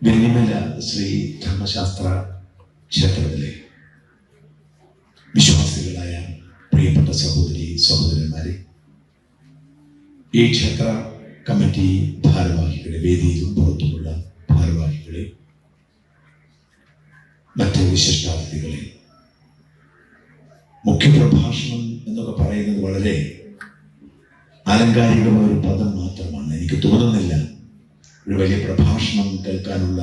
വെന്നിമല ശ്രീ ധർമ്മശാസ്ത്ര ക്ഷേത്രത്തിലെ വിശ്വാസികളായ പ്രിയപ്പെട്ട സഹോദരി സഹോദരന്മാരെ, ഈ ക്ഷേത്ര കമ്മിറ്റി ഭാരവാഹികളെ, വേദിയിലും പുറത്തുമുള്ള ഭാരവാഹികളെ, മറ്റ് വിശിഷ്ടാതിഥികളെ, മുഖ്യപ്രഭാഷണം എന്നൊക്കെ പറയുന്നത് വളരെ ആലങ്കാരികമായ ഒരു പദം മാത്രമാണ്. എനിക്ക് തോന്നുന്നില്ല ഒരു വലിയ പ്രഭാഷണം കേൾക്കാനുള്ള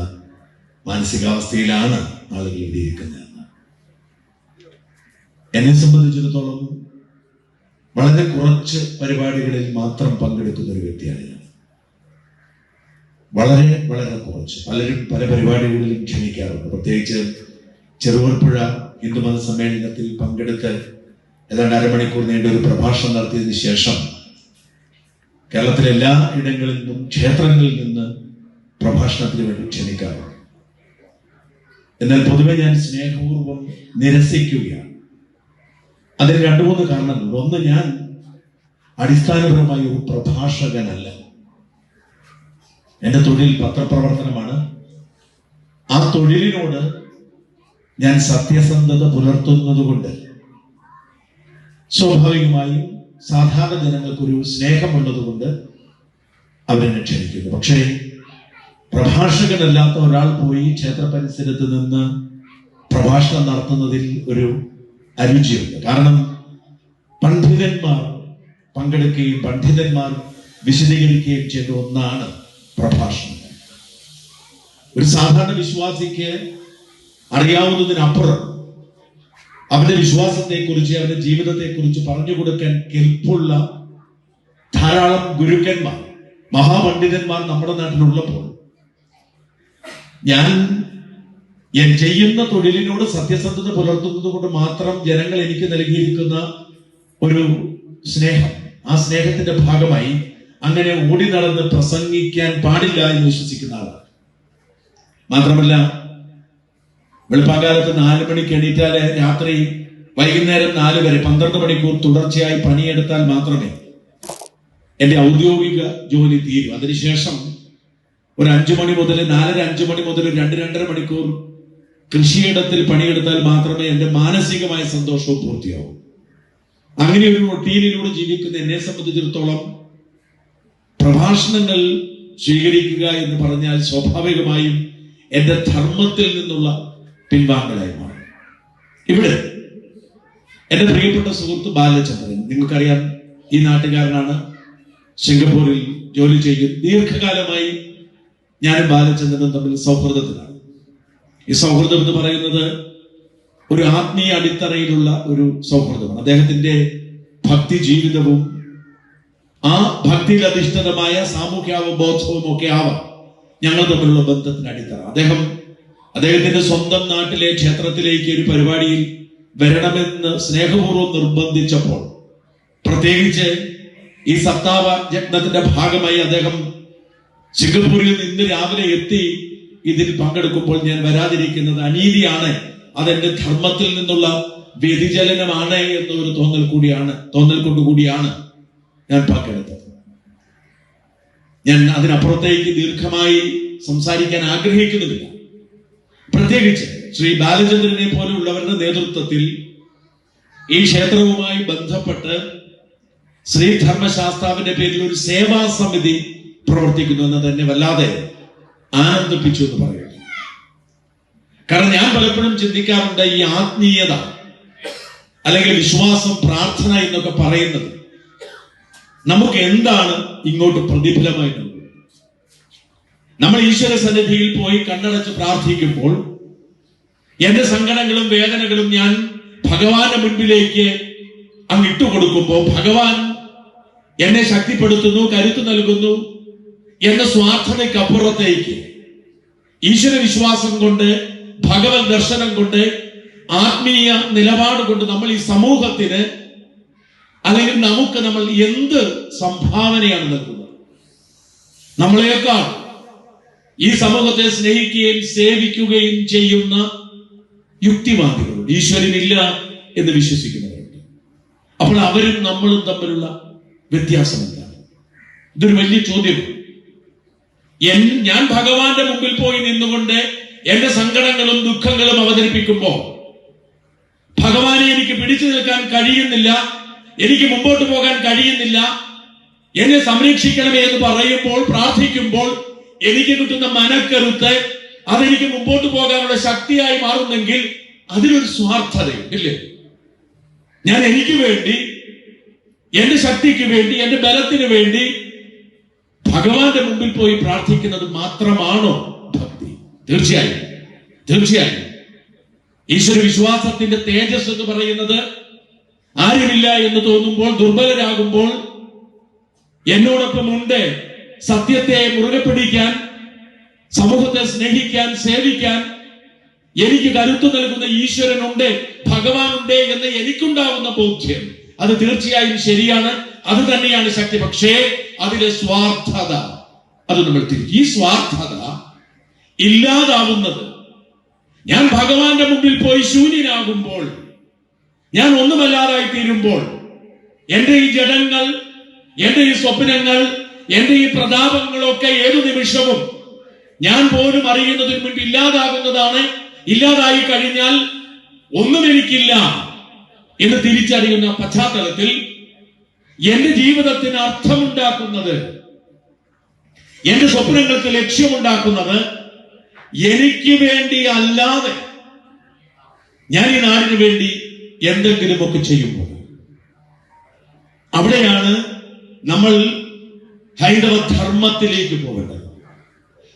മാനസികാവസ്ഥയിലാണ് ആളുകൾ ഇവിടെ ഇരിക്കുന്നതെന്ന്. എന്നെ സംബന്ധിച്ചിടത്തോളം വളരെ കുറച്ച് പരിപാടികളിൽ മാത്രം പങ്കെടുക്കുന്ന ഒരു വ്യക്തിയാണ് ഞാൻ. വളരെ വളരെ കുറച്ച്. പലരും പല പരിപാടികളിലും ക്ഷണിക്കാറുണ്ട്. പ്രത്യേകിച്ച് ചെറുവർപ്പുഴ ഹിന്ദുമത സമ്മേളനത്തിൽ പങ്കെടുത്ത് ഏതാണ്ട് അരമണിക്കൂർ നീണ്ട ഒരു പ്രഭാഷണം നടത്തിയതിനു ശേഷം കേരളത്തിലെ എല്ലാ ഇടങ്ങളിൽ നിന്നും ക്ഷേത്രങ്ങളിൽ നിന്ന് പ്രഭാഷണത്തിന് വേണ്ടി ക്ഷണിക്കാറുണ്ട്. എന്നാൽ പൊതുവെ ഞാൻ സ്നേഹപൂർവ്വം നിരസിക്കുകയാണ്. അതിന് 2-3 കാരണങ്ങളുണ്ട്. ഒന്ന്, ഞാൻ അടിസ്ഥാനപരമായി ഒരു പ്രഭാഷകനല്ല. എൻ്റെ തൊഴിൽ പത്രപ്രവർത്തനമാണ്. ആ തൊഴിലിനോട് ഞാൻ സത്യസന്ധത പുലർത്തുന്നത് കൊണ്ട് സ്വാഭാവികമായും സാധാരണ ജനങ്ങൾക്കൊരു സ്നേഹമുള്ളത് കൊണ്ട് അവരെന്നെ ക്ഷണിക്കുന്നു. പക്ഷേ പ്രഭാഷകനല്ലാത്ത ഒരാൾ പോയി ക്ഷേത്ര പരിസരത്ത് നിന്ന് പ്രഭാഷണം നടത്തുന്നതിൽ ഒരു അരുചിയുണ്ട്. കാരണം പണ്ഡിതന്മാർ പങ്കെടുക്കുകയും പണ്ഡിതന്മാർ വിശദീകരിക്കുകയും ചെയ്ത ഒന്നാണ് പ്രഭാഷണം. ഒരു സാധാരണ വിശ്വാസിക്ക് അറിയാവുന്നതിനപ്പുറം അവന്റെ വിശ്വാസത്തെക്കുറിച്ച്, അവന്റെ ജീവിതത്തെക്കുറിച്ച് പറഞ്ഞു കൊടുക്കാൻ കെൽപ്പുള്ള ധാരാളം ഗുരുക്കന്മാർ, മഹാപണ്ഡിതന്മാർ നമ്മുടെ നാട്ടിലുള്ളപ്പോൾ ഞാൻ ചെയ്യുന്ന തൊഴിലിനോട് സത്യസന്ധത പുലർത്തുന്നത് കൊണ്ട് മാത്രം ജനങ്ങൾ എനിക്ക് നൽകിയിരിക്കുന്ന ഒരു സ്നേഹം, ആ സ്നേഹത്തിന്റെ ഭാഗമായി അങ്ങനെ ഓടി നടന്ന് പ്രസംഗിക്കാൻ പാടില്ല എന്ന് വിശ്വസിക്കുന്ന ആളാണ്. മാത്രമല്ല, വെളുപ്പാങ്കാലത്ത് 4 മണിക്ക് എണീറ്റാല് രാത്രി വൈകുന്നേരം 4 വരെ 12 മണിക്കൂർ തുടർച്ചയായി പണിയെടുത്താൽ മാത്രമേ എന്റെ ഔദ്യോഗിക ജോലി തീരൂ. അതിനുശേഷം ഒരു 5 മണി മുതൽ 4-5 മണി മുതൽ 2-2.5 മണിക്കൂർ കൃഷിയിടത്തിൽ പണിയെടുത്താൽ മാത്രമേ എന്റെ മാനസികമായ സന്തോഷവും പൂർത്തിയാവൂ. അങ്ങനെ ഒരു റൊട്ടീനിലൂടെ ജീവിക്കുന്ന എന്നെ സംബന്ധിച്ചിടത്തോളം പ്രഭാഷണങ്ങൾ സ്വീകരിക്കുക എന്ന് പറഞ്ഞാൽ സ്വാഭാവികമായും എന്റെ ധർമ്മത്തിൽ നിന്നുള്ള പിൻവാങ്ങലായി മാറും. ഇവിടെ എന്റെ പ്രിയപ്പെട്ട സുഹൃത്ത് ബാലചന്ദ്രൻ, നിങ്ങൾക്കറിയാം, ഈ നാട്ടുകാരനാണ്. സിംഗപ്പൂരിൽ ജോലി ചെയ്യും. ദീർഘകാലമായി ഞാനും ബാലചന്ദ്രനും തമ്മിൽ സൗഹൃദത്തിലാണ്. ഈ സൗഹൃദം എന്ന് പറയുന്നത് ഒരു ആത്മീയ അടിത്തറയിലുള്ള ഒരു സൗഹൃദമാണ്. അദ്ദേഹത്തിന്റെ ഭക്തി ജീവിതവും ആ ഭക്തിയിൽ അധിഷ്ഠിതമായ സാമൂഹ്യാവബോധവും ഒക്കെ ആവാം ഞങ്ങൾ തമ്മിലുള്ള ബന്ധത്തിന് അടിത്തറ. അദ്ദേഹത്തിന്റെ സ്വന്തം നാട്ടിലെ ക്ഷേത്രത്തിലേക്ക് ഒരു പരിപാടിയിൽ വരണമെന്ന് സ്നേഹപൂർവ്വം നിർബന്ധിച്ചപ്പോൾ, പ്രത്യേകിച്ച് ഈ സപ്താഹ യജ്ഞത്തിന്റെ ഭാഗമായി അദ്ദേഹം സിംഗപ്പൂരിൽ നിന്ന് രാവിലെ എത്തി ഇതിൽ പങ്കെടുക്കുമ്പോൾ ഞാൻ വരാതിരിക്കുന്നത് അനീതിയാണ്, അതെന്റെ ധർമ്മത്തിൽ നിന്നുള്ള വ്യതിചലനമാണ് എന്നൊരു തോന്നൽ കൊണ്ടുകൂടിയാണ് ഞാൻ പങ്കെടുത്തത്. ഞാൻ അതിനപ്പുറത്തേക്ക് ദീർഘമായി സംസാരിക്കാൻ ആഗ്രഹിക്കുന്നുമില്ല. പ്രത്യേകിച്ച് ശ്രീ ബാലചന്ദ്രനെ പോലെയുള്ളവരുടെ നേതൃത്വത്തിൽ ഈ ക്ഷേത്രവുമായി ബന്ധപ്പെട്ട് ശ്രീ ധർമ്മശാസ്താവിന്റെ പേരിൽ ഒരു സേവാ സമിതി പ്രവർത്തിക്കുന്നു എന്നത് എന്നെ വല്ലാതെ ആനന്ദിപ്പിച്ചു എന്ന് പറയുന്നു. കാരണം ഞാൻ പലപ്പോഴും ചിന്തിക്കാറുണ്ട്, ഈ ആത്മീയത അല്ലെങ്കിൽ വിശ്വാസം, പ്രാർത്ഥന എന്നൊക്കെ പറയുന്നത് നമുക്ക് എന്താണ് ഇങ്ങോട്ട് പ്രതിഫലമായിട്ടുള്ളത്? നമ്മൾ ഈശ്വര സന്നിധിയിൽ പോയി കണ്ണടച്ച് പ്രാർത്ഥിക്കുമ്പോൾ എന്റെ സങ്കടങ്ങളും വേദനകളും ഞാൻ ഭഗവാന്റെ മുൻപിലേക്ക് അങ്ങ് ഇട്ടുകൊടുക്കുമ്പോൾ ഭഗവാൻ എന്നെ ശക്തിപ്പെടുത്തുന്നു, കരുത്ത് നൽകുന്നു എന്ന സ്വാർത്ഥതയ്ക്കപ്പുറത്തേക്ക് ഈശ്വര വിശ്വാസം കൊണ്ട്, ഭഗവത് ദർശനം കൊണ്ട്, ആത്മീയ നിലപാട് കൊണ്ട് നമ്മൾ ഈ സമൂഹത്തിന് അല്ലെങ്കിൽ നമ്മൾ എന്ത് സംഭാവനയാണ് നൽകുന്നത്? നമ്മളെക്കാൾ ഈ സമൂഹത്തെ സ്നേഹിക്കുകയും സേവിക്കുകയും ചെയ്യുന്ന യുക്തിവാദികളുണ്ട്, ഈശ്വരനില്ല എന്ന് വിശ്വസിക്കുന്നവരുണ്ട്. അപ്പോൾ അവരും നമ്മളും തമ്മിലുള്ള വ്യത്യാസം എന്താണ്? ഇതൊരു വലിയ ചോദ്യമാണ്. ഞാൻ ഭഗവാന്റെ മുമ്പിൽ പോയി നിന്നുകൊണ്ട് എന്റെ സങ്കടങ്ങളും ദുഃഖങ്ങളും അവതരിപ്പിക്കുമ്പോൾ ഭഗവാനെ എനിക്ക് പിടിച്ചു നിൽക്കാൻ കഴിയുന്നില്ല, എനിക്ക് മുമ്പോട്ട് പോകാൻ കഴിയുന്നില്ല, എന്നെ സംരക്ഷിക്കണമേ എന്ന് പറയുമ്പോൾ, പ്രാർത്ഥിക്കുമ്പോൾ എനിക്ക് കിട്ടുന്ന മനക്കരുത്ത് അതെനിക്ക് മുമ്പോട്ട് പോകാനുള്ള ശക്തിയായി മാറുന്നെങ്കിൽ അതിലൊരു സ്വാർത്ഥതയുണ്ട്, ഇല്ലേ? ഞാൻ എനിക്ക് വേണ്ടി, എന്റെ ശക്തിക്ക് വേണ്ടി, എന്റെ ബലത്തിന് വേണ്ടി ഭഗവാന്റെ മുമ്പിൽ പോയി പ്രാർത്ഥിക്കുന്നത് മാത്രമാണോ ഭക്തി? തീർച്ചയായും, തീർച്ചയായും. ഈശ്വര വിശ്വാസത്തിന്റെ തേജസ് എന്ന് പറയുന്നത് ആരുമില്ല എന്ന് തോന്നുമ്പോൾ, ദുർബലരാകുമ്പോൾ എന്നോടൊപ്പം ഉണ്ട്, സത്യത്തെ മുറുകെ പിടിക്കാൻ, സമൂഹത്തെ സ്നേഹിക്കാൻ, സേവിക്കാൻ എനിക്ക് കരുത്തു നൽകുന്ന ഈശ്വരനുണ്ട്, ഭഗവാനുണ്ട് എന്ന് എനിക്കുണ്ടാകുന്ന ബോധ്യം, അത് തീർച്ചയായും ശരിയാണ്, അത് തന്നെയാണ് ശക്തി. പക്ഷേ അതിലെ സ്വാർത്ഥത, അത് നമ്മൾ തിരിക്കും. ഈ സ്വാർത്ഥത ഇല്ലാതാവുന്നത് ഞാൻ ഭഗവാന്റെ മുമ്പിൽ പോയി ശൂന്യനാകുമ്പോൾ, ഞാൻ ഒന്നുമല്ലാതായി തീരുമ്പോൾ, എന്റെ ഈ ജഡങ്ങൾ, എന്റെ ഈ സ്വപ്നങ്ങൾ, എന്റെ ഈ പ്രതാപങ്ങളൊക്കെ ഏതു നിമിഷവും ഞാൻ പോലും അറിയുന്നതിന് മുൻപ് ഇല്ലാതാകുന്നതാണ്. ഇല്ലാതായി കഴിഞ്ഞാൽ ഒന്നും എനിക്കില്ല എന്ന് തിരിച്ചറിയുന്ന പശ്ചാത്തലത്തിൽ എന്റെ ജീവിതത്തിന് അർത്ഥമുണ്ടാക്കുന്നത്, എന്റെ സ്വപ്നങ്ങൾക്ക് ലക്ഷ്യമുണ്ടാക്കുന്നത് എനിക്ക് വേണ്ടി അല്ലാതെ ഞാൻ ഈ നാടിന് വേണ്ടി എന്തെങ്കിലുമൊക്കെ ചെയ്യുമ്പോൾ, അവിടെയാണ് നമ്മൾ ഹൈന്ദവ ധർമ്മത്തിലേക്ക് പോകേണ്ടത്.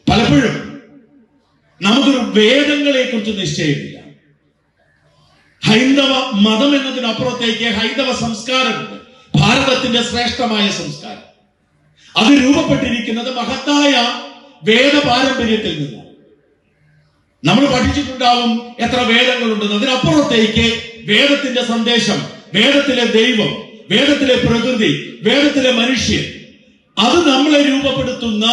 പലപ്പോഴും നമുക്കൊരു വേദങ്ങളെ കുറിച്ച് നിശ്ചയമില്ല. ഹൈന്ദവ മതം എന്നതിനപ്പുറത്തേക്ക് ഹൈന്ദവ സംസ്കാരമുണ്ട്, ഭാരതത്തിന്റെ ശ്രേഷ്ഠമായ സംസ്കാരം. അത് രൂപപ്പെട്ടിരിക്കുന്നത് മഹത്തായ വേദ പാരമ്പര്യത്തിൽ നിന്നാണ്. നമ്മൾ പഠിച്ചിട്ടുണ്ടാവും എത്ര വേദങ്ങളുണ്ടെന്ന്. അതിനപ്പുറത്തേക്ക് വേദത്തിന്റെ സന്ദേശം, വേദത്തിലെ ദൈവം, വേദത്തിലെ പ്രകൃതി, വേദത്തിലെ മനുഷ്യൻ, അത് നമ്മളെ രൂപപ്പെടുത്തുന്ന,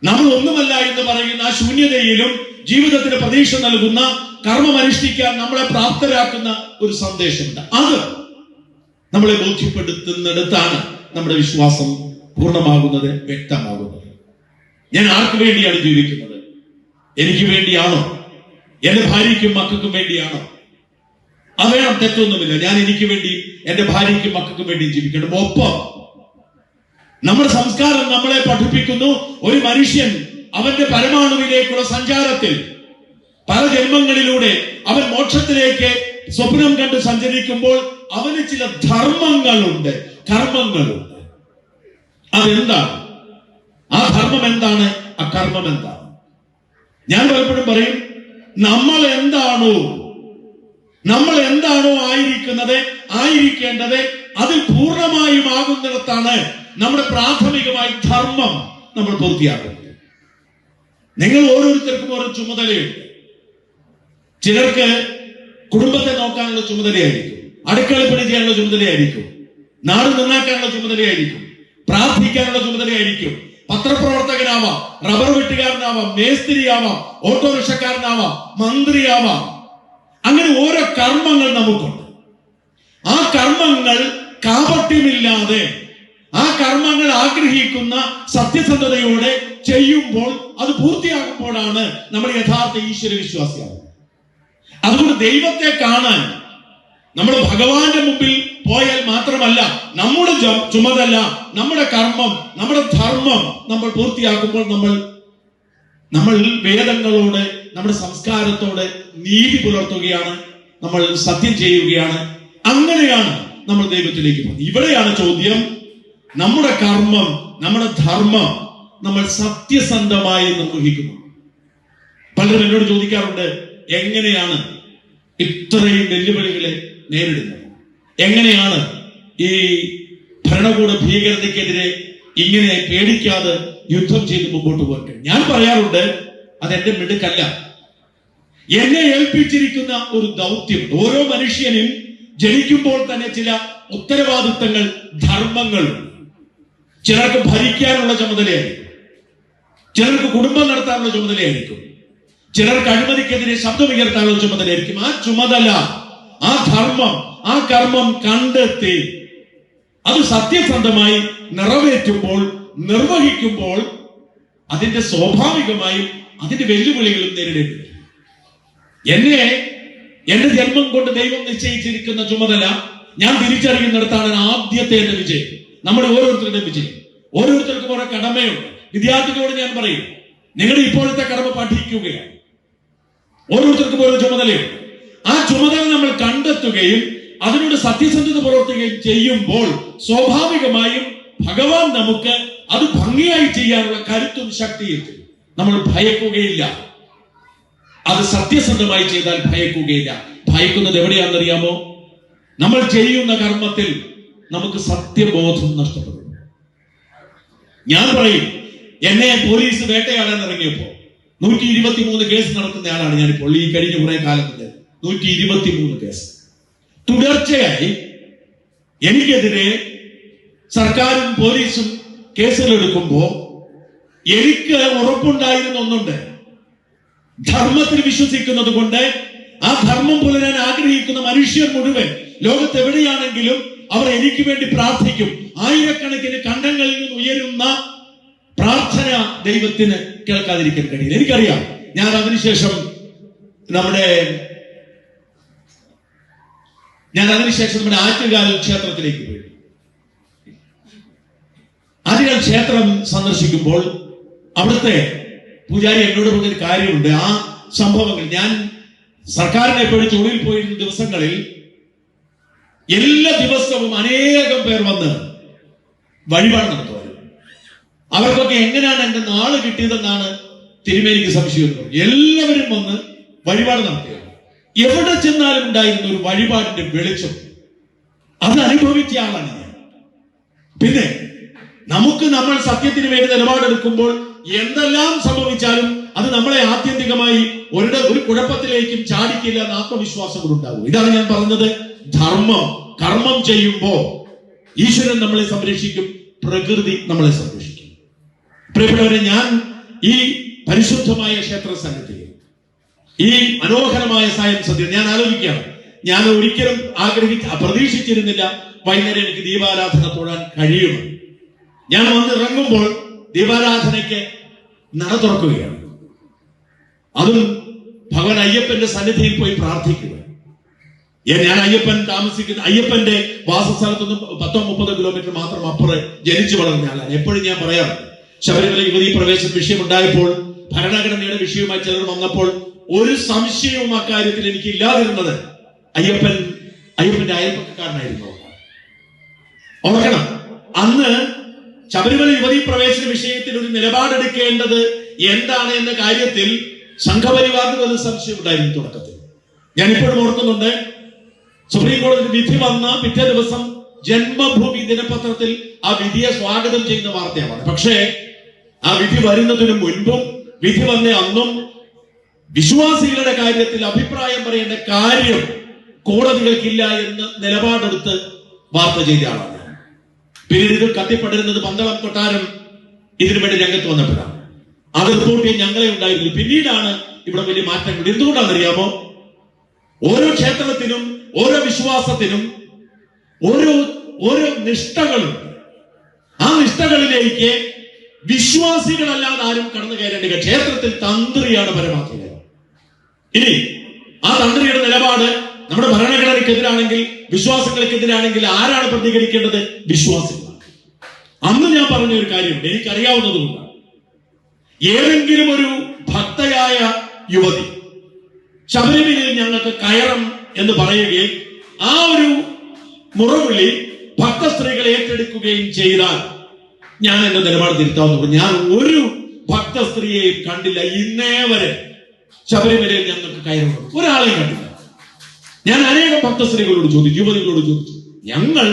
നമ്മൾ ഒന്നുമല്ല എന്ന് പറയുന്ന ശൂന്യതയിലും ജീവിതത്തിന് പ്രതീക്ഷ നൽകുന്ന, കർമ്മമനുഷ്ഠിക്കാൻ നമ്മളെ പ്രാപ്തരാക്കുന്ന ഒരു സന്ദേശമുണ്ട്. അത് നമ്മളെ ബോധ്യപ്പെടുത്തുന്നിടത്താണ് നമ്മുടെ വിശ്വാസം പൂർണ്ണമാകുന്നത്, വ്യക്തമാകുന്നത്. ഞാൻ ആർക്ക് വേണ്ടിയാണ് ജീവിക്കുന്നത്? എനിക്ക് വേണ്ടിയാണോ? എന്റെ ഭാര്യയ്ക്കും മക്കൾക്കും വേണ്ടിയാണോ? അത് വേണം, തെറ്റൊന്നുമില്ല. ഞാൻ എനിക്ക് വേണ്ടി, എന്റെ ഭാര്യയ്ക്കും മക്കൾക്കും വേണ്ടി ജീവിക്കണം. ഒപ്പം നമ്മുടെ സംസ്കാരം നമ്മളെ പഠിപ്പിക്കുന്നു, ഒരു മനുഷ്യൻ അവന്റെ പരമാണുവിലേക്കുള്ള സഞ്ചാരത്തിൽ പല ജന്മങ്ങളിലൂടെ അവൻ മോക്ഷത്തിലേക്ക് സ്വപ്നം കണ്ട് സഞ്ചരിക്കുമ്പോൾ അവന് ചില ധർമ്മങ്ങളുണ്ട്, കർമ്മങ്ങളുണ്ട്. അതെന്താണ്? ആ ധർമ്മം എന്താണ്? ആ കർമ്മം എന്താണ്? ഞാൻ പലപ്പോഴും പറയും, നമ്മൾ എന്താണോ ആയിരിക്കുന്നത്, ആയിരിക്കേണ്ടത്, അതിൽ പൂർണ്ണമായും ആകുന്നിടത്താണ് നമ്മുടെ പ്രാഥമികമായ ധർമ്മം നമ്മൾ പൂർത്തിയാക്കുന്നത്. നിങ്ങൾ ഓരോരുത്തർക്കും ഓരോ ചുമതലയുണ്ട്. ചിലർക്ക് കുടുംബത്തെ നോക്കാനുള്ള ചുമതലയായിരിക്കും, അടുക്കളപ്പണി ചെയ്യാനുള്ള ചുമതലയായിരിക്കും, നാട് നന്നാക്കാനുള്ള ചുമതലയായിരിക്കും, പ്രാർത്ഥിക്കാനുള്ള ചുമതലയായിരിക്കും, പത്രപ്രവർത്തകനാവാം, റബ്ബർ വെട്ടുകാരനാവാം, മേസ്തിരിയാവാം, ഓട്ടോറിക്ഷക്കാരനാവാം, മന്ത്രിയാവാം. അങ്ങനെ ഓരോ കർമ്മങ്ങൾ നമുക്കുണ്ട്. ആ കർമ്മങ്ങൾ കാപട്യമില്ലാതെ, ആ കർമ്മങ്ങൾ ആഗ്രഹിക്കുന്ന സത്യസന്ധതയോടെ ചെയ്യുമ്പോൾ, അത് പൂർത്തിയാകുമ്പോഴാണ് നമ്മൾ യഥാർത്ഥ ഈശ്വര വിശ്വാസിയാവുന്നത്. അതുകൊണ്ട് ദൈവത്തെ കാണാൻ നമ്മൾ ഭഗവാന്റെ മുമ്പിൽ പോയാൽ മാത്രമല്ല, നമ്മുടെ ചുമതല, നമ്മുടെ കർമ്മം, നമ്മുടെ ധർമ്മം നമ്മൾ പൂർത്തിയാക്കുമ്പോൾ നമ്മൾ വേദങ്ങളോട്, നമ്മുടെ സംസ്കാരത്തോട് നീതി പുലർത്തുകയാണ്, നമ്മൾ സത്യം ചെയ്യുകയാണ്. അങ്ങനെയാണ് നമ്മൾ ദൈവത്തിലേക്ക് പോകുന്നത്. ഇവിടെയാണ് ചോദ്യം, നമ്മുടെ കർമ്മം, നമ്മുടെ ധർമ്മം നമ്മൾ സത്യസന്ധമായി നിർവഹിക്കുന്നു. പലരും എന്നോട് ചോദിക്കാറുണ്ട്, എങ്ങനെയാണ് ഇത്രയും വെല്ലുവിളികളെ നേരിടുന്നത്? എങ്ങനെയാണ് ഈ ഭരണകൂട ഭീകരതയ്ക്കെതിരെ ഇങ്ങനെ പേടിക്കാതെ യുദ്ധം ചെയ്ത് മുമ്പോട്ട് പോയിട്ട്? ഞാൻ പറയാറുണ്ട്, അതെന്റെ മിടുക്കല്ല, എന്നെ ഏൽപ്പിച്ചിരിക്കുന്ന ഒരു ദൗത്യമുണ്ട്. ഓരോ മനുഷ്യനും ജനിക്കുമ്പോൾ തന്നെ ചില ഉത്തരവാദിത്തങ്ങൾ, ധർമ്മങ്ങളുണ്ട്. ചിലർക്ക് ഭരിക്കാനുള്ള ചുമതലയായിരിക്കും, ചിലർക്ക് കുടുംബം നടത്താനുള്ള ചുമതലയായിരിക്കും, ചിലർക്ക് അഴിമതിക്കെതിരെ ശബ്ദമുയർത്താനുള്ള ചുമതലയായിരിക്കും. ആ ചുമതല, ആ ധർമ്മം, ആ കർമ്മം കണ്ടെത്തി അത് സത്യസന്ധമായി നിറവേറ്റുമ്പോൾ, നിർവഹിക്കുമ്പോൾ അതിന്റെ സ്വാഭാവികമായും അതിന്റെ വെല്ലുവിളികളും നേരിടേണ്ടി വരും. എന്റെ ജന്മം കൊണ്ട് ദൈവം നിശ്ചയിച്ചിരിക്കുന്ന ചുമതല ഞാൻ തിരിച്ചറിയുന്നിടത്താണ് ആദ്യത്തെ എന്റെ വിജയം. നമ്മുടെ ഓരോരുത്തരുടെ വിജയം. ഓരോരുത്തർക്കും ഓരോ കടമയുണ്ട്. വിദ്യാർത്ഥികളോട് ഞാൻ പറയും, നിങ്ങളുടെ ഇപ്പോഴത്തെ കടമ പഠിക്കുകയാണ്. ഓരോരുത്തർക്കും ഓരോ ചുമതലയുണ്ട്. ആ ചുമതല നമ്മൾ കണ്ടെത്തുകയും അതിനോട് സത്യസന്ധത പുലർത്തുകയും ചെയ്യുമ്പോൾ സ്വാഭാവികമായും ഭഗവാൻ നമുക്ക് അത് ഭംഗിയായി ചെയ്യാനുള്ള കരുത്തും ശക്തിയും നമ്മൾ ഭയക്കുകയില്ല. അത് സത്യസന്ധമായി ചെയ്താൽ ഭയക്കുകയില്ല. ഭയക്കുന്നത് എവിടെയാണെന്നറിയാമോ? നമ്മൾ ചെയ്യുന്ന കർമ്മത്തിൽ നമുക്ക് സത്യബോധം നഷ്ടപ്പെടും. ഞാൻ പറയും, എന്നെ പോലീസ് വേട്ടയാടാൻ ഇറങ്ങിയപ്പോ 123 കേസ് നടത്തുന്ന ആളാണ് ഞാനിപ്പോൾ. ഈ കഴിഞ്ഞ കുറെ കാലത്തിന്റെ 123 കേസ് തുടർച്ചയായി എനിക്കെതിരെ സർക്കാരും പോലീസും കേസുകൾ എടുക്കുമ്പോ എനിക്ക് ഉറപ്പുണ്ടായിരുന്ന ഒന്നുണ്ട്. ധർമ്മത്തിൽ വിശ്വസിക്കുന്നത് കൊണ്ട് ആ ധർമ്മം പുലരാൻ ആഗ്രഹിക്കുന്ന മനുഷ്യർ മുഴുവൻ ലോകത്ത് എവിടെയാണെങ്കിലും അവർ എനിക്ക് വേണ്ടി പ്രാർത്ഥിക്കും. ആയിരക്കണക്കിന് കണ്ടങ്ങളിൽ നിന്ന് ഉയരുന്ന പ്രാർത്ഥന ദൈവത്തിന് കേൾക്കാതിരിക്കാൻ കഴിയില്ല. എനിക്കറിയാം. ഞാൻ അതിനുശേഷം നമ്മുടെ ആറ്റുകാൽ ക്ഷേത്രത്തിലേക്ക് പോയി. ആറ്റുകാൽ ക്ഷേത്രം സന്ദർശിക്കുമ്പോൾ അവിടുത്തെ പൂജാരി എന്നോട് പറഞ്ഞൊരു കാര്യമുണ്ട്. ആ സംഭവങ്ങൾ ഞാൻ സർക്കാരിനെ എപ്പോഴും തൊഴിൽ പോയിരുന്ന ദിവസങ്ങളിൽ എല്ലാ ദിവസവും അനേകം പേർ വന്ന് വഴിപാട് നടത്തുമായിരുന്നു. അവർക്കൊക്കെ എങ്ങനെയാണ് എന്റെ നാള് കിട്ടിയതെന്നാണ് തിരുമേനിക്ക് സംശയം. എല്ലാവരും വന്ന് വഴിപാട് നടത്തുകയാണ്. എവിടെ ചെന്നാലും ഉണ്ടായിരുന്ന ഒരു വഴിപാടിന്റെ വെളിച്ചം. അത് അനുഭവിച്ച ആളാണ് ഞാൻ. പിന്നെ നമ്മൾ സത്യത്തിന് വേണ്ടി നിലപാടെടുക്കുമ്പോൾ എന്തെല്ലാം സംഭവിച്ചാലും അത് നമ്മളെ ആത്യന്തികമായി ഒരു കുഴപ്പത്തിലേക്കും ചാടിക്കില്ല എന്ന ആത്മവിശ്വാസം കൂടെ ഉണ്ടാകും. ഇതാണ് ഞാൻ പറഞ്ഞത്. കർമ്മം ചെയ്യുമ്പോ ഈശ്വരൻ നമ്മളെ സംരക്ഷിക്കും, പ്രകൃതി നമ്മളെ സംരക്ഷിക്കും. പ്രിയപ്പെട്ടവരെ, ഞാൻ ഈ പരിശുദ്ധമായ ക്ഷേത്ര സന്നിധിയിൽ ഈ മനോഹരമായ സായം സദ്യ ഞാൻ ആലോചിക്കുകയാണ്. ഞാൻ ഒരിക്കലും പ്രതീക്ഷിച്ചിരുന്നില്ല വൈകുന്നേരം എനിക്ക് ദീപാരാധന തൊഴാൻ കഴിയുമെന്ന്. ഞാൻ വന്നിറങ്ങുമ്പോൾ ദീപാരാധനയ്ക്ക് നട തുറക്കുകയാണ്. അതും ഭഗവാൻ അയ്യപ്പന്റെ സന്നിധിയിൽ പോയി പ്രാർത്ഥിക്കുക. ഞാൻ അയ്യപ്പന്റെ വാസസ്ഥലത്തുനിന്ന് 10-30 കിലോമീറ്റർ മാത്രം അപ്പുറം ജനിച്ചു വളർന്ന ആളാണ്. എപ്പോഴും ഞാൻ പറയാം, ശബരിമല യുവതീ പ്രവേശന വിഷയം ഉണ്ടായപ്പോൾ, ഭരണഘടനയുടെ വിഷയവുമായി ചിലർ വന്നപ്പോൾ ഒരു സംശയവും അക്കാര്യത്തിൽ എനിക്ക് ഇല്ലാതിരുന്നത് അയ്യപ്പന്റെ അയൽപ്പക്കാരനായിരുന്നു. ഓർക്കണം, അന്ന് ശബരിമല യുവതീ പ്രവേശന വിഷയത്തിൽ ഒരു നിലപാടെടുക്കേണ്ടത് എന്താണ് എന്ന കാര്യത്തിൽ സംഘപരിവാറിന് വലിയ സംശയം ഉണ്ടായിരുന്നു തുടക്കത്തിൽ. ഞാൻ ഇപ്പോഴും ഓർക്കുന്നുണ്ട്, സുപ്രീം കോടതി വിധി വന്ന പിറ്റേ ദിവസം ജന്മഭൂമി ദിനപത്രത്തിൽ ആ വിധിയെ സ്വാഗതം ചെയ്യുന്ന വാർത്തയാണ്. പക്ഷേ ആ വിധി വരുന്നതിന് മുൻപും വിധി വന്ന അന്നും വിശ്വാസികളുടെ കാര്യത്തിൽ അഭിപ്രായം പറയേണ്ട കാര്യം കോടതികൾക്കില്ല എന്ന് നിലപാടെടുത്ത് വാർത്ത ചെയ്ത ആളാണ്. പിന്നീട് ഇത് കത്തിപ്പടരുന്നത് പന്തളം കൊട്ടാരം ഇതിനു വേണ്ടി രംഗത്ത് വന്നപ്പോഴാണ്. അത് റിപ്പോർട്ട് ചെയ്യാൻ ഞങ്ങളെ ഉണ്ടായിരുന്നു. പിന്നീടാണ് ഇവിടെ വലിയ മാറ്റങ്ങൾ. എന്തുകൊണ്ടാണെന്നറിയാമോ? ഓരോ ക്ഷേത്രത്തിനും ഓരോ വിശ്വാസത്തിനും ഓരോ നിഷ്ഠകളുണ്ട്. ആ നിഷ്ഠകളിലേക്ക് വിശ്വാസികളല്ലാതെ ആരും കടന്നു കയറേണ്ടില്ല. ക്ഷേത്രത്തിൽ തന്ത്രിയാണ് പരമാധികാരം. ഇനി ആ തന്ത്രിയുടെ നിലപാട് നമ്മുടെ ഭരണഘടനയ്ക്കെതിരാണെങ്കിൽ, വിശ്വാസങ്ങൾക്കെതിരാണെങ്കിൽ ആരാണ് പ്രതികരിക്കേണ്ടത്? വിശ്വാസികളാണ്. അന്ന് ഞാൻ പറഞ്ഞ ഒരു കാര്യം എനിക്കറിയാവുന്നതുകൊണ്ടാണ്. ഏതെങ്കിലും ഒരു ഭക്തയായ യുവതി ശബരിമലയിൽ ഞങ്ങൾക്ക് കയറം എന്ന് പറയുകയും ആ ഒരു മുറവിളി ഭക്ത സ്ത്രീകൾ ഏറ്റെടുക്കുകയും ചെയ്താൽ ഞാൻ എന്റെ നിലപാട് തിരുത്താവുന്നു. ഞാൻ ഒരു ഭക്ത സ്ത്രീയെയും കണ്ടില്ല ഇന്നേ വരെ ശബരിമലയിൽ ഞങ്ങൾക്ക് കയറും ഒരാളെയും കണ്ടില്ല. ഞാൻ അനേകം ഭക്ത സ്ത്രീകളോട് ചോദിച്ചു, യുവതികളോട് ചോദിച്ചു, ഞങ്ങൾ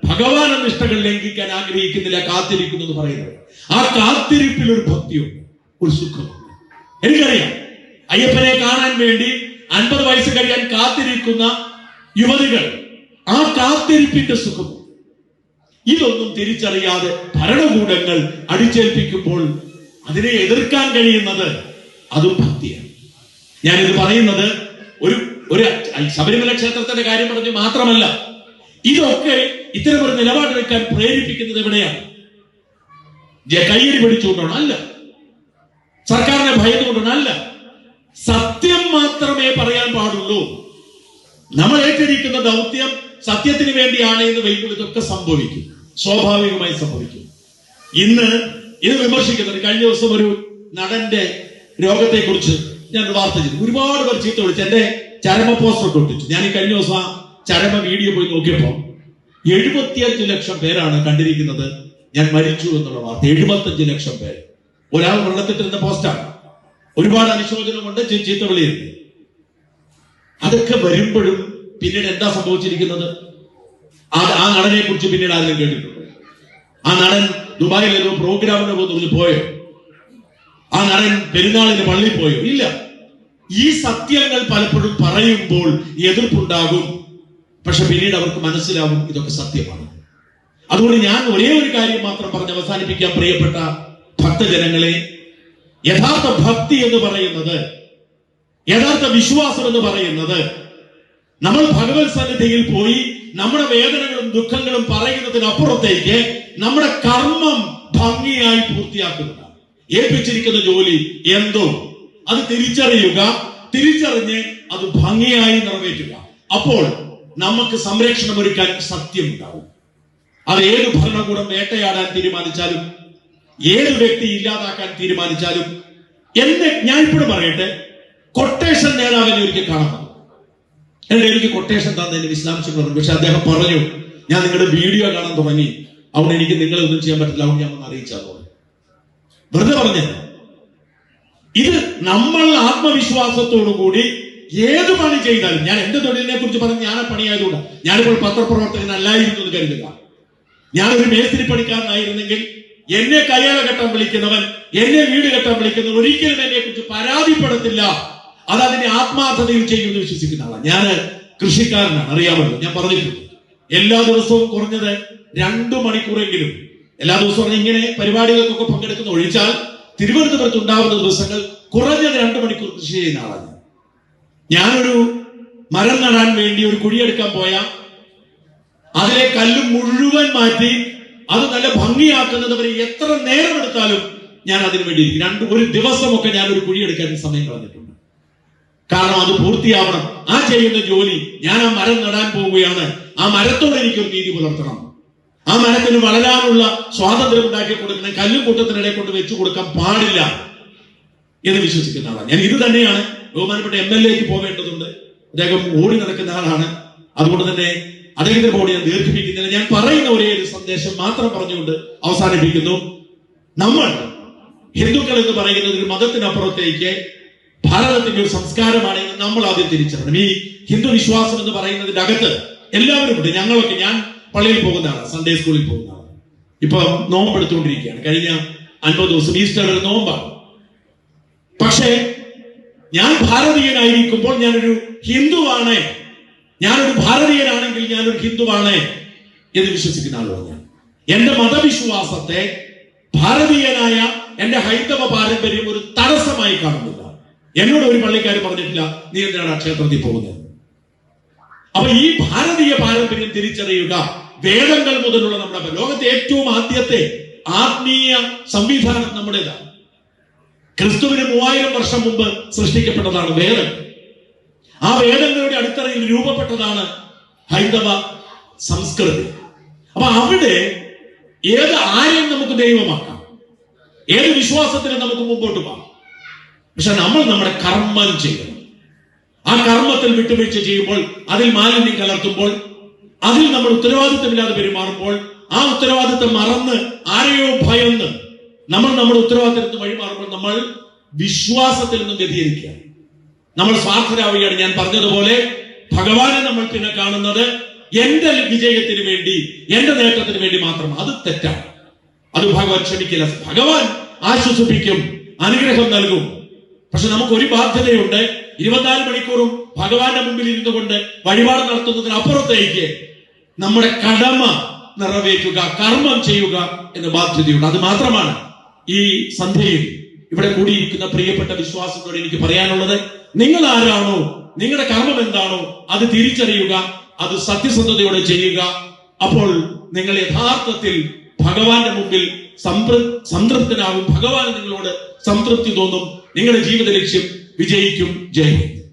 ഭഗവാൻ നിഷ്ഠകൾ ലംഘിക്കാൻ ആഗ്രഹിക്കുന്നില്ല, കാത്തിരിക്കുന്നു എന്ന് പറയുന്നത്. ആ കാത്തിരിപ്പിൽ ഒരു ഭക്തിയുണ്ട്, ഒരു സുഖമുണ്ട്. എനിക്കറിയാം, അയ്യപ്പനെ കാണാൻ വേണ്ടി 50 വയസ്സ് കഴിയാൻ കാത്തിരിക്കുന്ന യുവതികൾ, ആ കാത്തിരിപ്പിന്റെ സുഖം ഇതൊന്നും തിരിച്ചറിയാതെ ഭരണകൂടങ്ങൾ അടിച്ചേൽപ്പിക്കുമ്പോൾ അതിനെ എതിർക്കാൻ കഴിയുന്നത് അതും ഭക്തിയാണ്. ഞാനിത് പറയുന്നത് ഒരു ശബരിമല ക്ഷേത്രത്തിന്റെ കാര്യം പറഞ്ഞ് മാത്രമല്ല, ഇതൊക്കെ ഇത്തരമൊരു നിലപാടെടുക്കാൻ പ്രേരിപ്പിക്കുന്നത് എവിടെയാണ്? കയ്യടി പിടിച്ചുകൊണ്ടാണ്? അല്ല. സർക്കാരിനെ ഭയന്നുകൊണ്ടല്ല. സത്യം മാത്രമേ പറയാൻ പാടുള്ളൂ. നമ്മൾ ഏറ്റെടുക്കുന്ന ദൗത്യം സത്യത്തിന് വേണ്ടിയാണ് എന്ന് വൈകുമ്പോൾ ഇതൊക്കെ സംഭവിക്കും, സ്വാഭാവികമായി സംഭവിക്കും. ഇന്ന് ഇത് വിമർശിക്കുന്നുണ്ട്. കഴിഞ്ഞ ദിവസം ഒരു നടന്റെ രോഗത്തെ കുറിച്ച് ഞാൻ വാർത്ത ചെയ്തു. ഒരുപാട് പേർ ചീത്ത വിളിച്ചു. എന്റെ ചരമ പോസ്റ്റർ ഒക്കെ ഒട്ടിച്ചു. ഞാൻ ഈ കഴിഞ്ഞ ദിവസം ആ ചരമ വീഡിയോ പോയി നോക്കിയപ്പോ 75 ലക്ഷം പേരാണ് കണ്ടിരിക്കുന്നത് ഞാൻ മരിച്ചു എന്നുള്ള വാർത്ത. 75 ലക്ഷം പേര്. ഒരാൾ വെള്ളത്തിട്ടിരുന്ന പോസ്റ്റാണ്. ഒരുപാട് അനുശോചനമുണ്ട്, ചീത്ത വിളിയുണ്ട്. അതൊക്കെ വരുമ്പോഴും പിന്നീട് എന്താ സംഭവിച്ചിരിക്കുന്നത്? ആ നടനെ കുറിച്ച് പിന്നീട് ആരെങ്കിലും കേട്ടിട്ടുണ്ടോ? ആ നടൻ ദുബായിൽ ഏതോ പ്രോഗ്രാമിന് പോകുന്ന പോയോ? ആ നടൻ പെരുന്നാളിന് പള്ളിയിൽ പോയോ? ഇല്ല. ഈ സത്യങ്ങൾ പലപ്പോഴും പറയുമ്പോൾ എതിർപ്പുണ്ടാകും. പക്ഷെ പിന്നീട് അവർക്ക് മനസ്സിലാവും ഇതൊക്കെ സത്യമാണ്. അതുകൊണ്ട് ഞാൻ ഒരേ ഒരു കാര്യം മാത്രം പറഞ്ഞ് അവസാനിപ്പിക്കാൻ. പ്രിയപ്പെട്ട ഭക്തജനങ്ങളെ, യഥാർത്ഥ ഭക്തി എന്ന് പറയുന്നത്, യഥാർത്ഥ വിശ്വാസം എന്ന് പറയുന്നത്, നമ്മൾ ഭഗവത് സന്നിധിയിൽ പോയി നമ്മുടെ വേദനകളും ദുഃഖങ്ങളും പറയുന്നതിനപ്പുറത്തേക്ക് നമ്മുടെ കർമ്മം ഭംഗിയായി പൂർത്തിയാക്കുന്നതാണ്. ഏൽപ്പിച്ചിരിക്കുന്ന ജോലി എന്തോ അത് തിരിച്ചറിഞ്ഞ് അത് ഭംഗിയായി നിറവേറ്റുക. അപ്പോൾ നമുക്ക് സംരക്ഷണം ഒരുക്കാൻ സത്യം ഉണ്ടാവും. അത് ഏത് ഭരണകൂടം വേട്ടയാടാൻ തീരുമാനിച്ചാലും, ഏത് വ്യക്തി ഇല്ലാതാക്കാൻ തീരുമാനിച്ചാലും, ഞാൻ ഇപ്പോഴും പറയട്ടെ, കൊട്ടേഷൻ നേതാവിനെ ഒരിക്കൽ കാണാൻ എനിക്ക് കൊട്ടേഷൻ തന്നതിന് വിശദാംശങ്ങൾ പറഞ്ഞു. പക്ഷെ അദ്ദേഹം പറഞ്ഞു, ഞാൻ നിങ്ങളുടെ വീഡിയോ കാണാൻ തുടങ്ങി, അവിടെ എനിക്ക് നിങ്ങളെ ഒന്നും ചെയ്യാൻ പറ്റില്ല, അവിടെ ഞാൻ ഒന്ന് അറിയിച്ചാൽ വെറുതെ പറഞ്ഞത്. ഇത് നമ്മൾ ആത്മവിശ്വാസത്തോടു കൂടി ഏത് പണി ചെയ്താലും, ഞാൻ എന്റെ തൊഴിലിനെ കുറിച്ച് പറഞ്ഞ് ഞാൻ പണിയായതുകൊണ്ട്, ഞാനിപ്പോൾ പത്രപ്രവർത്തകനല്ലായിരുന്നു എന്ന് കരുതുക. ഞാനൊരു മേസ്തിരി പണിക്കാരനായിരുന്നെങ്കിൽ എന്നെ കയ്യാല കെട്ടാൻ വിളിക്കുന്നവൻ, എന്നെ വീട് കെട്ടാൻ വിളിക്കുന്നവൻ ഒരിക്കലും എന്നെ കുറിച്ച് പരാതിപ്പെടത്തില്ല. അത് അതിന്റെ ആത്മാർത്ഥതയിൽ ചെയ്യുമെന്ന് വിശ്വസിക്കുന്ന ആളാണ്. ഞാൻ കൃഷിക്കാരനാണ്, അറിയാമല്ലോ, ഞാൻ പറഞ്ഞിട്ടുണ്ട്. എല്ലാ ദിവസവും കുറഞ്ഞത് 2 മണിക്കൂറെങ്കിലും, എല്ലാ ദിവസവും ഇങ്ങനെ പരിപാടികൾക്കൊക്കെ പങ്കെടുക്കുന്ന ഒഴിച്ചാൽ തിരുവനന്തപുരത്ത് ഉണ്ടാവുന്ന ദിവസങ്ങൾ കുറഞ്ഞത് 2 മണിക്കൂർ കൃഷി ചെയ്യുന്ന ആളാണ്. ഞാനൊരു മരം നടാൻ വേണ്ടി ഒരു കുഴിയെടുക്കാൻ പോയാൽ അതിലെ കല്ല് മുഴുവൻ മാറ്റി അത് നല്ല ഭംഗിയാക്കുന്നത് വരെ എത്ര നേരം എടുത്താലും ഞാൻ അതിനു വേണ്ടി ഒരു ദിവസമൊക്കെ ഞാൻ ഒരു കുഴിയെടുക്കാൻ സമയം കളഞ്ഞിട്ടുണ്ട്. കാരണം അത് പൂർത്തിയാവണം. ആ ചെയ്യുന്ന ജോലി, ഞാൻ ആ മരം നടാൻ പോവുകയാണ്, ആ മരത്തോട് എനിക്കൊരു നീതി പുലർത്തണം. ആ മരത്തിന് വളരാനുള്ള സ്വാതന്ത്ര്യം ഉണ്ടാക്കി കൊടുക്കണം. കല്ലും കൂട്ടത്തിനിടെ കൊണ്ട് വെച്ചു കൊടുക്കാൻ പാടില്ല എന്ന് വിശ്വസിക്കുന്ന ആളാണ് ഞാൻ. ഇത് തന്നെയാണ് ബഹുമാനപ്പെട്ട MLA പോവേണ്ടതുണ്ട്. അദ്ദേഹം ഓടി നടക്കുന്ന ആളാണ്. അതുകൊണ്ട് തന്നെ അദ്ദേഹത്തിന്റെ ബോഡി ഞാൻ ദീർഘിപ്പിക്കുന്നില്ല. ഞാൻ പറയുന്ന ഒരേ ഒരു സന്ദേശം മാത്രം പറഞ്ഞുകൊണ്ട് അവസാനിപ്പിക്കുന്നു. നമ്മൾ ഹിന്ദുക്കൾ എന്ന് പറയുന്നത് ഒരു മതത്തിനപ്പുറത്തേക്ക് ഭാരതത്തിന്റെ ഒരു സംസ്കാരമാണെങ്കിൽ നമ്മൾ ആദ്യം തിരിച്ചറിയണം. ഈ ഹിന്ദു വിശ്വാസം എന്ന് പറയുന്നതിന്റെ അകത്ത് എല്ലാവരും ഉണ്ട്. ഞങ്ങളൊക്കെ, ഞാൻ പള്ളിയിൽ പോകുന്ന ആളാണ്, സൺഡേ സ്കൂളിൽ പോകുന്ന ആളാണ്. ഇപ്പൊ നോമ്പെടുത്തുകൊണ്ടിരിക്കുകയാണ്. കഴിഞ്ഞ 50 ദിവസം ഈസ്റ്റർ ഒരു നോമ്പാണ്. പക്ഷേ ഞാൻ ഭാരതീയനായിരിക്കുമ്പോൾ ഞാനൊരു ഹിന്ദുവാണ്, ഞാനൊരു ഭാരതീയനാണെങ്കിൽ ഞാനൊരു ഹിന്ദുവാണ് എന്ന് വിശ്വസിക്കുന്ന ആളാണ് ഞാൻ. എന്റെ മതവിശ്വാസത്തെ ഭാരതീയനായ എന്റെ ഹൈന്ദവ പാരമ്പര്യം ഒരു തടസ്സമായി കാണുന്നില്ല. എന്നോട് ഒരു പള്ളിക്കാരൻ പറഞ്ഞിട്ടില്ല, നീ എന്തിനാണ് ക്ഷേത്രത്തിൽ പോകുന്നത്. അപ്പൊ ഈ ഭാരതീയ പാരമ്പര്യം തിരിച്ചറിയുക. വേദങ്ങൾ മുതലുള്ള നമ്മുടെ ലോകത്തെ ഏറ്റവും ആദ്യത്തെ ആത്മീയ സംവിധാനം നമ്മുടേതാണ്. ക്രിസ്തുവിന് 3000 വർഷം മുമ്പ് സൃഷ്ടിക്കപ്പെട്ടതാണ് വേദം. ആ വേദങ്ങളുടെ അടിത്തറയിൽ രൂപപ്പെട്ടതാണ് ഹൈന്ദവ സംസ്കൃതി. അപ്പൊ അവിടെ ആരെയും നമുക്ക് ദൈവമാക്കാം, ഏത് വിശ്വാസത്തിനും നമുക്ക് മുമ്പോട്ട് പോകാം. പക്ഷെ നമ്മൾ നമ്മുടെ കർമ്മം ചെയ്യണം. ആ കർമ്മത്തിൽ വിട്ടുവീഴ്ച ചെയ്യുമ്പോൾ, അതിൽ മാലിന്യം കലർത്തുമ്പോൾ, അതിൽ നമ്മൾ ഉത്തരവാദിത്തമില്ലാതെ പെരുമാറുമ്പോൾ, ആ ഉത്തരവാദിത്തം മറന്ന് ആരെയോ ഭയന്ന് നമ്മൾ നമ്മുടെ ഉത്തരവാദിത്തത്തിന് വഴിമാറുമ്പോൾ നമ്മൾ വിശ്വാസത്തിൽ നിന്നും വ്യതിചലിക്കുക, നമ്മൾ സ്വാർത്ഥരാവുകയാണ്. ഞാൻ പറഞ്ഞതുപോലെ ഭഗവാനെ നമ്മൾ പിന്നെ കാണുന്നത് എന്റെ വിജയത്തിന് വേണ്ടി, എന്റെ നേട്ടത്തിന് വേണ്ടി മാത്രം. അത് തെറ്റാണ്. അത് ഭഗവാൻ ക്ഷമിക്കില്ല. ഭഗവാൻ ആശ്വസിപ്പിക്കും, അനുഗ്രഹം നൽകും. പക്ഷെ നമുക്ക് ഒരു ബാധ്യതയുണ്ട്. 24 മണിക്കൂറും ഭഗവാന്റെ മുമ്പിൽ ഇരുന്നു കൊണ്ട് വഴിപാട് നടത്തുന്നതിന് അപ്പുറത്തേക്ക് നമ്മുടെ കടമ നിറവേറ്റുക, കർമ്മം ചെയ്യുക എന്ന ബാധ്യതയുണ്ട്. അത് മാത്രമാണ് ഈ സന്ധ്യയിൽ ഇവിടെ കൂടിയിരിക്കുന്ന പ്രിയപ്പെട്ട വിശ്വാസത്തോട് എനിക്ക് പറയാനുള്ളത്. നിങ്ങൾ ആരാണോ, നിങ്ങളുടെ കർമ്മം എന്താണോ അത് തിരിച്ചറിയുക, അത് സത്യസന്ധതയോടെ ചെയ്യുക. അപ്പോൾ നിങ്ങൾ യഥാർത്ഥത്തിൽ ഭഗവാന്റെ മുമ്പിൽ സംതൃപ്തനാകും. ഭഗവാൻ നിങ്ങളോട് സംതൃപ്തി തോന്നും. നിങ്ങളുടെ ജീവിത ലക്ഷ്യം വിജയിക്കും. ജയ് ഹിന്ദ്.